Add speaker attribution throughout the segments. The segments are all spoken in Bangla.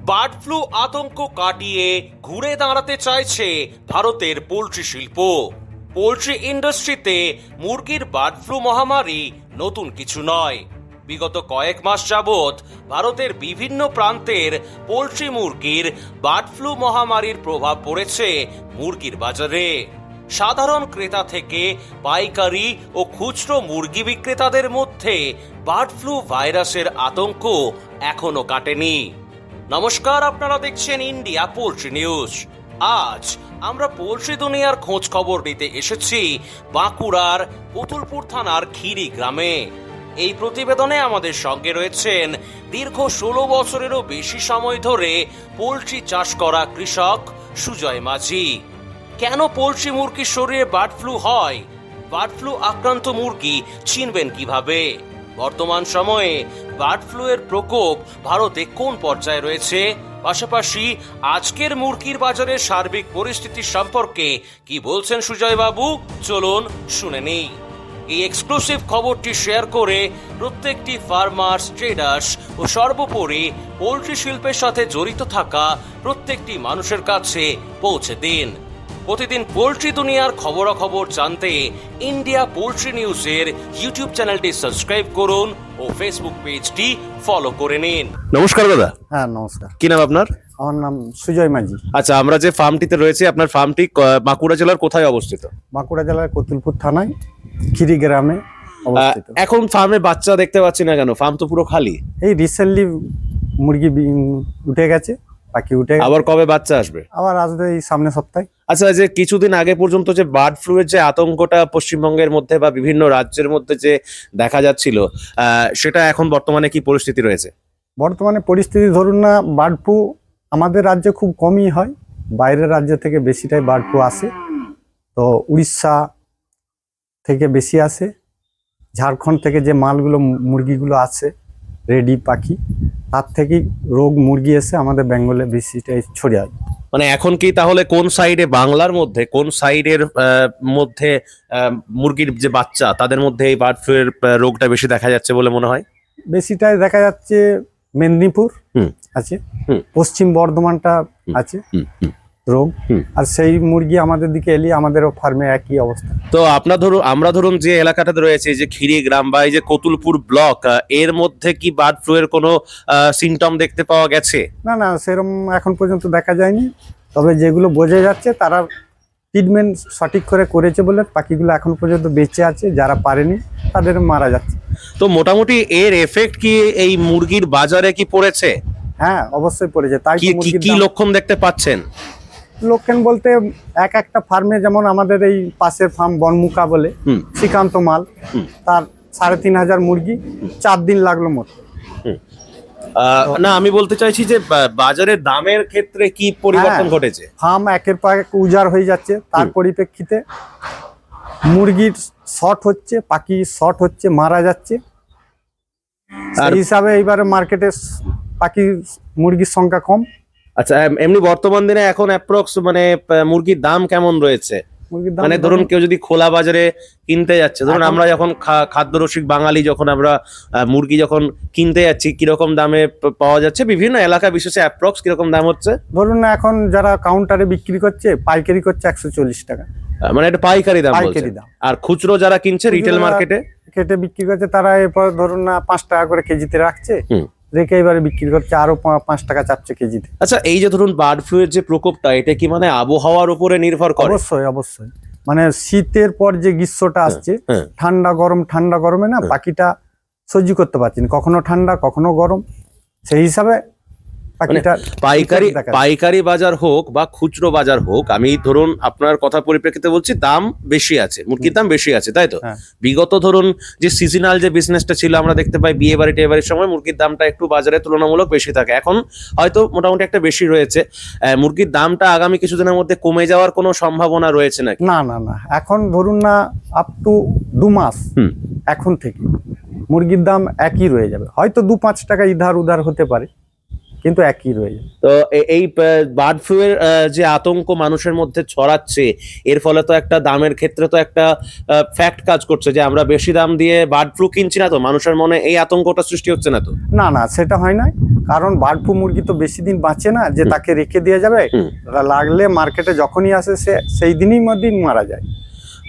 Speaker 1: বার্ড ফ্লু আতঙ্ক কাটিয়ে ঘুরে দাঁড়াতে চাইছে ভারতের পোল্ট্রি শিল্প। পোল্ট্রি ইন্ডাস্ট্রিতে মুরগির বার্ড ফ্লু মহামারী নতুন কিছু নয়। বিগত কয়েক মাস যাবৎ ভারতের বিভিন্ন প্রান্তের পোল্ট্রি মুরগির বার্ড ফ্লু মহামারীর প্রভাব পড়েছে মুরগির বাজারে। সাধারণ ক্রেতা থেকে পাইকারি ও খুচরো মুরগি বিক্রেতাদের মধ্যে বার্ড ফ্লু ভাইরাসের আতঙ্ক এখনো কাটেনি। নমস্কার, আপনারা দেখছেন ইন্ডিয়া পোল্ট্রি নিউজ। আজ আমরা পোল্ট্রি দুনিয়ার খোঁজ খবর নিতে এসেছি বাঁকুড়ার পুতুলপুর থানার খিরি গ্রামে। এই প্রতিবেদনে আমাদের সঙ্গে রয়েছেন দীর্ঘ 16 বছরেরও বেশি সময় ধরে পোল্ট্রি চাষ করা কৃষক সুজয় মাঝি। কেন পোল্ট্রি মুরগির শরীরে বার্ড ফ্লু হয়, বার্ড ফ্লু আক্রান্ত মুরগি চিনবেন কিভাবে, বর্তমান সময়ে বার্ড ফ্লু এর প্রকোপ ভারতে কোন পর্যায়ে রয়েছে, পাশাপাশি আজকের মুরগির বাজারের সার্বিক পরিস্থিতি সম্পর্কে কি বলছেন সুজয় বাবু, চলুন শুনে নেই। এই এক্সক্লুসিভ খবরটি শেয়ার করে প্রত্যেকটি ফার্মার্স, ট্রেডার্স ও সর্বোপরি পোল্ট্রি শিল্পের সাথে জড়িত থাকা প্রত্যেকটি মানুষের কাছে পৌঁছে দিন। প্রতিদিন পোল্ট্রি দুনিয়ার খবরাখবর জানতে ইন্ডিয়া পোল্ট্রি নিউজের ইউটিউব চ্যানেলটি সাবস্ক্রাইব করুন ও ফেসবুক পেজটি ফলো করে নিন। নমস্কার দাদা।
Speaker 2: হ্যাঁ নমস্কার।
Speaker 1: কি নাম আপনার?
Speaker 2: আমার নাম সুজয় মাঝি।
Speaker 1: আচ্ছা, আমরা যে ফার্মটিতে রয়েছে, আপনার ফার্মটি বাঁকুড়া জেলার কোথায় অবস্থিত?
Speaker 2: বাঁকুড়া জেলার কতুলপুর থানায় খিরি গ্রামে অবস্থিত।
Speaker 1: এখন ফার্মে বাচ্চা দেখতে পাচ্ছি না কেন? ফার্ম তো পুরো খালি।
Speaker 2: এই রিসেন্টলি মুরগি উঠে গেছে, পাখি উঠে গেছে।
Speaker 1: আবার কবে বাচ্চা আসবে?
Speaker 2: আবার আসবে এই সামনের সপ্তাহে।
Speaker 1: আচ্ছা, যে কিছুদিন আগে পর্যন্ত যে বার্ড ফ্লু এর যে আতঙ্কটা পশ্চিমবঙ্গের মধ্যে বা বিভিন্ন রাজ্যের মধ্যে যে দেখা যাচ্ছিল, সেটা এখন বর্তমানে কি পরিস্থিতি রয়েছে?
Speaker 2: বর্তমানে পরিস্থিতি ধরুন না, বার্ড ফ্লু আমাদের রাজ্যে খুব কমই হয়, বাইরের রাজ্য থেকে বেশিটাই বার্ড ফ্লু আসে। তো উড়িষ্যা থেকে বেশি আসে, ঝাড়খণ্ড থেকে যে মালগুলো মুরগিগুলো আসে রেডি পাখি, তার থেকেই রোগ মুরগি এসে আমাদের বেঙ্গলে বেশিটাই ছড়িয়ে হয়।
Speaker 1: মানে এখন কি তাহলে কোন সাইডে, বাংলার মধ্যে কোন সাইডের মধ্যে মুরগির যে বাচ্চা তাদের মধ্যে এই বার্ড ফ্লু এর রোগটা বেশি দেখা যাচ্ছে বলে মনে হয়?
Speaker 2: বেশিটাই দেখা যাচ্ছে মেদিনীপুর আছে, পশ্চিম বর্ধমানটা আছে রোগ। আর সেই মুরগি আমাদের দিকে এলি আমাদেরও ফার্মে একই অবস্থা। তো
Speaker 1: আমরা ধরুন যে এলাকাটাতে রয়েছে, যে খিরি গ্রাম বা এই যে কতুলপুর ব্লক, এর মধ্যে কি বার্ড ফ্লু এর কোনো সিমটম দেখতে পাওয়া গেছে?
Speaker 2: না না, সেরকম এখন পর্যন্ত দেখা যায়নি। তবে যেগুলো বোঝা যাচ্ছে তারা ট্রিটমেন্ট সঠিক করে করেছে বলে পাখিগুলো এখন পর্যন্ত বেঁচে আছে, যারা পারেনি তাদের মারা যাচ্ছে।
Speaker 1: তো মোটামুটি এর এফেক্ট কি এই মুরগির বাজারে কি পড়েছে?
Speaker 2: হ্যাঁ অবশ্যই পড়েছে। তাই
Speaker 1: কি লক্ষণ দেখতে পাচ্ছেন?
Speaker 2: লক্ষণ বলতে একটা ফার্মে, যেমন আমাদের এই পাশের ফার্ম বনমুকা বলে শ্রীকান্ত মাল, তার 3500 মুরগি 4 দিন লাগলো মোট।
Speaker 1: না, আমি বলতে চাইছি যে বাজারের দামের ক্ষেত্রে কি পরিবর্তন ঘটেছে?
Speaker 2: ফার্ম একের পর এক উজাড় হয়ে যাচ্ছে, তার পরিপ্রেক্ষিতে মুরগির শর্ট হচ্ছে, পাখি শর্ট হচ্ছে, মারা যাচ্ছে। সেই হিসাবে এইবারে মার্কেটে পাখি মুরগির সংখ্যা কম।
Speaker 1: আচ্ছা, এমনি বর্তমান দিনে এখন অ্যাপ্রক্স মানে মুরগির দাম কেমন রয়েছে? মানে ধরুন কেউ যদি খোলা বাজারে কিনতে যাচ্ছে, ধরুন আমরা যখন খাদ্যরসিক বাঙালি, যখন আমরা মুরগি যখন কিনতে যাচ্ছি, কিরকম দামে পাওয়া যাচ্ছে? বিভিন্ন এলাকা বিশেষে অ্যাপ্রক্স কিরকম দাম হচ্ছে?
Speaker 2: ধরুন না, এখন যারা কাউন্টারে বিক্রি করছে পাইকারি করছে 140 টাকা,
Speaker 1: মানে এটা পাইকারি দাম বলছে। আর খুচরো যারা কিনছে রিটেল মার্কেটে
Speaker 2: বিক্রি করছে, তারা এরপর ধরুন না 5 টাকা করে কেজিতে রাখছে, রেখে এবারে বিক্রি করছে, আরো 5 টাকা চাপছে কেজিতে।
Speaker 1: আচ্ছা, এই যে ধরুন বার্ড ফ্লু এর যে প্রকোপটা, এটা কি মানে আবহাওয়ার উপরে নির্ভর করে?
Speaker 2: অবশ্যই অবশ্যই। মানে শীতের পর যে গ্রীষ্মটা আসছে, ঠান্ডা গরমে না পাখিটা সহ্য করতে পারছে না, কখনো ঠান্ডা কখনো গরম। সেই হিসাবে
Speaker 1: পাইকারি বাজার হোক বা খুচরো বাজার হোক, আমি ধরুন আপনার কথা পরিপ্রেক্ষিতে বলছি, দাম বেশি আছে, মুরগির দাম বেশি আছে, তাই তো? বিগত ধরুন যে সিজনাল যে বিজনেসটা ছিল, আমরা দেখতে পাই বিয়ে বাড়ি টিয়ে বাড়ির সময় মুরগির দামটা একটু বাজারে তুলনামূলক বেশি থাকে। এখন হয়তো মোটামুটি একটা বেশি রয়েছে। মুরগির দামটা আগামী কিছুদিনের মধ্যে কমে যাওয়ার কোনো সম্ভাবনা রয়েছে নাকি?
Speaker 2: না না না, এখন ধরুন না আপ টু 2 মাস এখন থেকে মুরগির দাম একই রয়ে যাবে। হয়তো 2-5 টাকা ইধার উধার হতে পারে, কিন্তু একই রয়ে যায়।
Speaker 1: তো এই বার্ড ফ্লু এর যে আতঙ্ক মানুষের মধ্যে ছড়াচ্ছে, এর ফলে তো একটা দামের ক্ষেত্রে তো একটা ফ্যাক্ট কাজ করছে যে আমরা বেশি দাম দিয়ে বার্ড ফ্লু কিনছি না, তো মানুষের মনে এই আতঙ্কটা সৃষ্টি হচ্ছে না তো?
Speaker 2: না না, সেটা হয় না, কারণ বার্ড ফ্লু মুরগি তো বেশি দিন বাঁচে না যে তাকে রেখে দেওয়া যাবে।
Speaker 1: হুম।
Speaker 2: লাগলে মার্কেটে যখনই আসে সে সেই দিনই মধ্যে মারা যায়।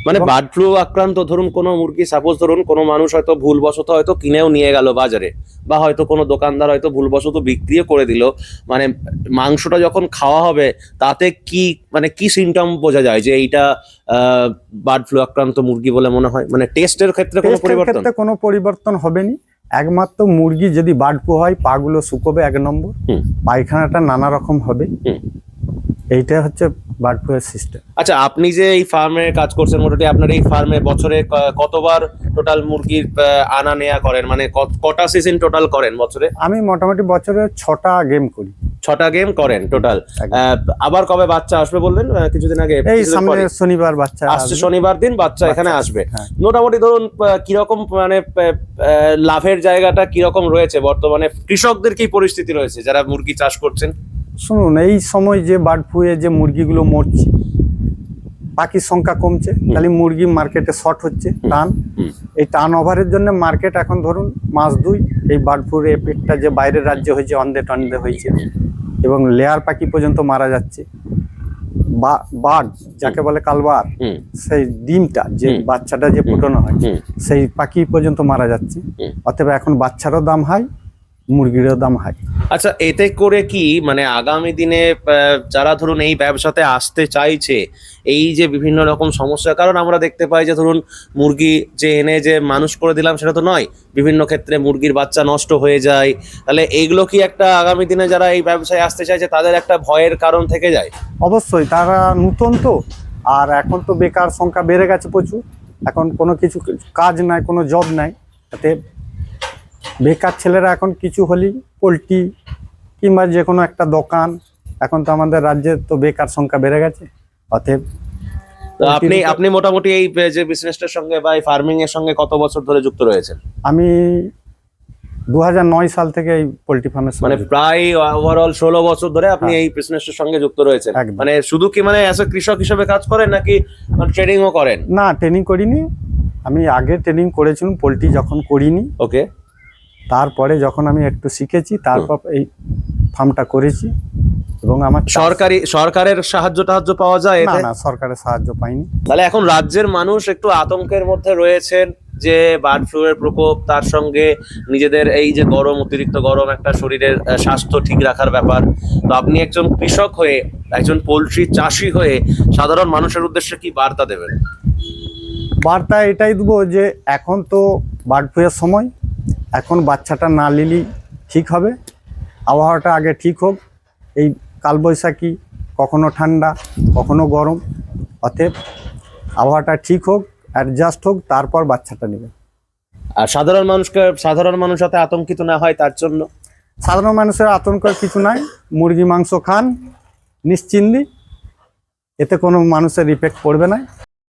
Speaker 1: মানে বার্ড ফ্লু আক্রান্ত ধরুন কোনো মুরগি, সাপোজ ধরুন কোনো মানুষ হয়তো ভুলবশত হয়তো কিনেও নিয়ে গেল বাজারে, বা হয়তো কোনো দোকানদার হয়তো ভুলবশত বিক্রিও করে দিল, মানে মাংসটা যখন খাওয়া হবে তাতে কি মানে কি সিমটম বোঝা যায় যে এইটা বার্ড ফ্লু আক্রান্ত মুরগি বলে মনে হয়? মানে টেস্টের ক্ষেত্রে কোনো
Speaker 2: টেস্টের
Speaker 1: পরিবর্তন?
Speaker 2: ক্ষেত্রে কোনো পরিবর্তন হবে না, একমাত্র মুরগি যদি বার্ড ফ্লু হয় পাগুলো শুকোবে 1 নম্বর,
Speaker 1: হুম।
Speaker 2: পায়খানাটা নানা রকম হবে।
Speaker 1: হুম।
Speaker 2: এইটা হচ্ছে বার্ড ফ্লু এর সিস্টেম।
Speaker 1: আচ্ছা, আপনি যে এই ফার্মে কাজ করছেন, মোটামুটি আপনার এই ফার্মে বছরে কতবার টোটাল মুরগির আনা নেয়া করেন? মানে কটা সিজন টোটাল করেন বছরে?
Speaker 2: আমি মোটামুটি বছরে 6টা গেম করি।
Speaker 1: 6টা গেম করেন টোটাল।
Speaker 2: একদম।
Speaker 1: আবার কবে বাচ্চা আসবে বললেন? কিছুদিন আগে,
Speaker 2: এই
Speaker 1: কিছুদিন
Speaker 2: সামনে
Speaker 1: পরে?
Speaker 2: শনিবার বাচ্চা
Speaker 1: আসছে
Speaker 2: আসবে।
Speaker 1: শনিবার দিন বাচ্চা এখানে
Speaker 2: বাচ্চা
Speaker 1: আসবে।
Speaker 2: হ্যাঁ।
Speaker 1: মোটামুটি ধরুন কিরকম মানে লাভের জায়গাটা কিরকম রয়েছে বর্তমানে? কৃষকদের কি পরিস্থিতি রয়েছে যারা মুরগি চাষ করছেন?
Speaker 2: শুনুন, এই সময় যে বার্ড ফ্লু এ যে মুরগিগুলো মরছে, পাখির সংখ্যা কমছে, তাহলে মুরগি মার্কেটে শর্ট হচ্ছে, টান।
Speaker 1: হুম।
Speaker 2: এই টার্ন ওভারের জন্য মার্কেট এখন ধরুন মাস 2 এই বার্ড ফ্লুর এফেক্টটা যে বাইরের রাজ্যে হয়েছে, অন্ধে টন্ধে হয়েছে, এবং লেয়ার পাখি পর্যন্ত মারা যাচ্ছে। বার্ড যাকে বলে কালবার,
Speaker 1: হুম।
Speaker 2: সেই ডিমটা যে
Speaker 1: হুম।
Speaker 2: বাচ্চাটা যে ফোটানো হয়,
Speaker 1: হুম।
Speaker 2: সেই পাখি পর্যন্ত মারা যাচ্ছে।
Speaker 1: হুম।
Speaker 2: অতএব এখন বাচ্চারও দাম হাই, মুরগিরও দাম হাই।
Speaker 1: আচ্ছা, এতে করে কি মানে আগামী দিনে যারা ধরুন এই ব্যবসাতে আসতে চাইছে, এই যে বিভিন্ন রকম সমস্যা, কারণ আমরা দেখতে পাই যে ধরুন মুরগি যে এনে যে মানুষ করে দিলাম সেটা তো নয়, বিভিন্ন ক্ষেত্রে মুরগির বাচ্চা নষ্ট হয়ে যায়, তাহলে এইগুলো কি একটা আগামী দিনে যারা এই ব্যবসায় আসতে চাইছে তাদের একটা ভয়ের কারণ থেকে যায়?
Speaker 2: অবশ্যই, তারা নতুন তো, আর এখন তো বেকার সংখ্যা বেড়ে গেছে প্রচুর, এখন কোনো কিছু কাজ নাই, কোনো জব নাই, তাতে বেকার ছেলেরা এখন কিছু হলেই পোলট্রি কিংবা যে কোনো একটা দোকান, এখন তো আমাদের রাজ্যে তো বেকার সংখ্যা বেড়ে গেছে। অতএব
Speaker 1: তো আপনি মোটামুটি এই যে বিজনেসটার সঙ্গে বা এই ফার্মিং এর সঙ্গে কত বছর ধরে যুক্ত রয়েছেন?
Speaker 2: আমি 2009 সাল থেকে এই পোলট্রি ফার্মের
Speaker 1: মানে
Speaker 2: সঙ্গে
Speaker 1: প্রায় ওভারঅল 16 বছর ধরে আপনি
Speaker 2: হ্যাঁ।
Speaker 1: এই বিজনেসের সঙ্গে যুক্ত রয়েছেন।
Speaker 2: একদম।
Speaker 1: মানে শুধু কি মানে অ্যাজ এ কৃষক হিসেবে কাজ করেন নাকি ট্রেডিংও করেন?
Speaker 2: না, ট্রেনিং করিনি, আমি আগে ট্রেনিং করেছিলাম পোলট্রি যখন করিনি,
Speaker 1: ওকে।
Speaker 2: তারপরে যখন আমি একটু শিখেছি তারপর এই ফার্মটা করেছি। এবং আমার
Speaker 1: সরকারের সাহায্য পাওয়া যায়
Speaker 2: না
Speaker 1: এতে?
Speaker 2: না, সরকারের সাহায্য পাইনি।
Speaker 1: তাহলে এখন রাজ্যের মানুষ একটু আতঙ্কের মধ্যে রয়েছেন যে বার্ড ফ্লু এর প্রকোপ, তার সঙ্গে নিজেদের এই যে গরম, অতিরিক্ত গরম, একটা শরীরের স্বাস্থ্য ঠিক রাখার ব্যাপার। তো আপনি একজন কৃষক হয়ে, একজন পোলট্রি চাষি হয়ে সাধারণ মানুষের উদ্দেশ্যে কি বার্তা দেবেন?
Speaker 2: বার্তা এটাই দেবো যে এখন তো বার্ড ফ্লু এর সময়, এখন বাচ্চাটা না নিলেই ঠিক হবে। আবহাওয়াটা আগে ঠিক হোক, এই কালবৈশাখী, কখনো ঠান্ডা কখনো গরম, অতএব আবহাওয়াটা ঠিক হোক, অ্যাডজাস্ট হোক, তারপর বাচ্চাটা নেবে।
Speaker 1: আর সাধারণ মানুষ যাতে আতঙ্কিত না হয় তার জন্য?
Speaker 2: সাধারণ মানুষের আতঙ্কের কিছু নাই, মুরগি মাংস খান নিশ্চিন্তি, এতে কোনো মানুষের ইফেক্ট পড়বে না।